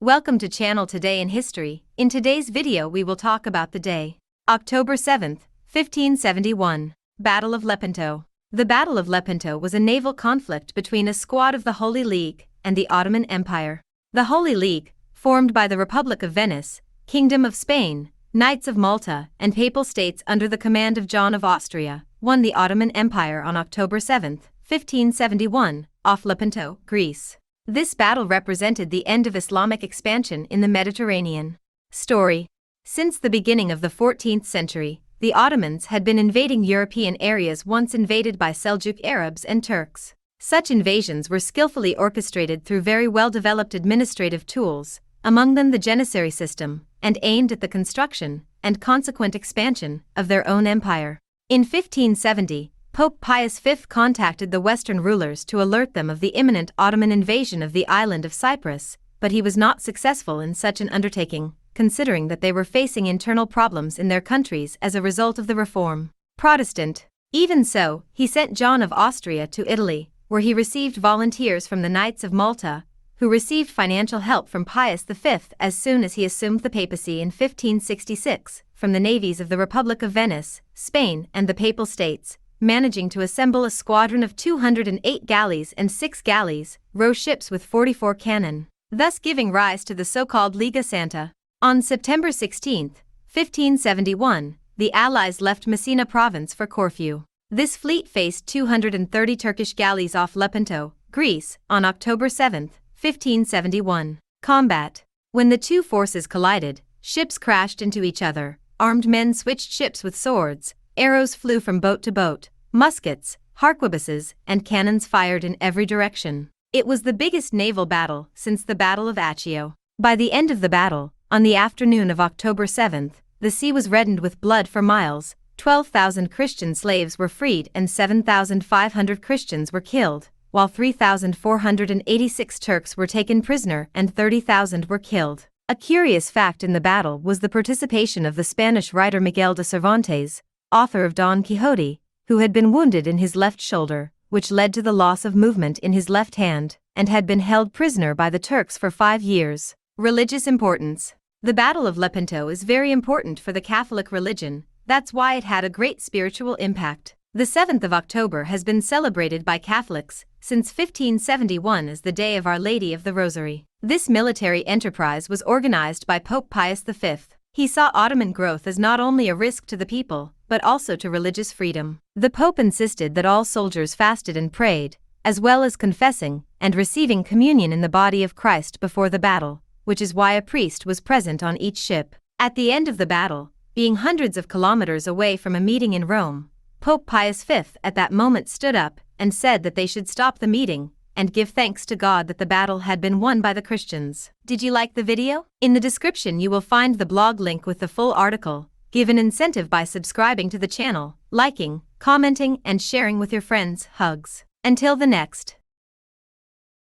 Welcome to Channel Today in History. In today's video we will talk about the day, October 7, 1571, Battle of Lepanto. The Battle of Lepanto was a naval conflict between a squad of the Holy League and the Ottoman Empire. The Holy League, formed by the Republic of Venice, Kingdom of Spain, Knights of Malta, and Papal States under the command of John of Austria, won the Ottoman Empire on October 7, 1571, off Lepanto, Greece. This battle represented the end of Islamic expansion in the Mediterranean. Story. Since the beginning of the 14th century, the Ottomans had been invading European areas once invaded by Seljuk Arabs and Turks. Such invasions were skillfully orchestrated through very well-developed administrative tools, among them the Janissary system, and aimed at the construction and consequent expansion of their own empire. In 1570, Pope Pius V contacted the Western rulers to alert them of the imminent Ottoman invasion of the island of Cyprus, but he was not successful in such an undertaking, considering that they were facing internal problems in their countries as a result of the Reform. Protestant. Even so, he sent John of Austria to Italy, where he received volunteers from the Knights of Malta, who received financial help from Pius V as soon as he assumed the papacy in 1566, from the navies of the Republic of Venice, Spain, and the Papal States, managing to assemble a squadron of 208 galleys and 6 galleys-row ships with 44 cannon, thus giving rise to the so-called Liga Santa. On September 16, 1571, the Allies left Messina province for Corfu. This fleet faced 230 Turkish galleys off Lepanto, Greece, on October 7, 1571. Combat. When the two forces collided, ships crashed into each other, armed men switched ships with swords, arrows flew from boat to boat, muskets, harquebuses, and cannons fired in every direction. It was the biggest naval battle since the Battle of Accio. By the end of the battle, on the afternoon of October 7, the sea was reddened with blood for miles, 12,000 Christian slaves were freed and 7,500 Christians were killed, while 3,486 Turks were taken prisoner and 30,000 were killed. A curious fact in the battle was the participation of the Spanish writer Miguel de Cervantes, author of Don Quixote, who had been wounded in his left shoulder, which led to the loss of movement in his left hand, and had been held prisoner by the Turks for 5 years. Religious importance. The Battle of Lepanto is very important for the Catholic religion, that's why it had a great spiritual impact. The 7th of October has been celebrated by Catholics since 1571 as the Day of Our Lady of the Rosary. This military enterprise was organized by Pope Pius V. He saw Ottoman growth as not only a risk to the people, but also to religious freedom. The Pope insisted that all soldiers fasted and prayed, as well as confessing and receiving communion in the body of Christ before the battle, which is why a priest was present on each ship. At the end of the battle, being hundreds of kilometers away from a meeting in Rome, Pope Pius V at that moment stood up and said that they should stop the meeting and give thanks to God that the battle had been won by the Christians. Did you like the video? In the description you will find the blog link with the full article. Give an incentive by subscribing to the channel, liking, commenting, and sharing with your friends. Hugs. Until the next.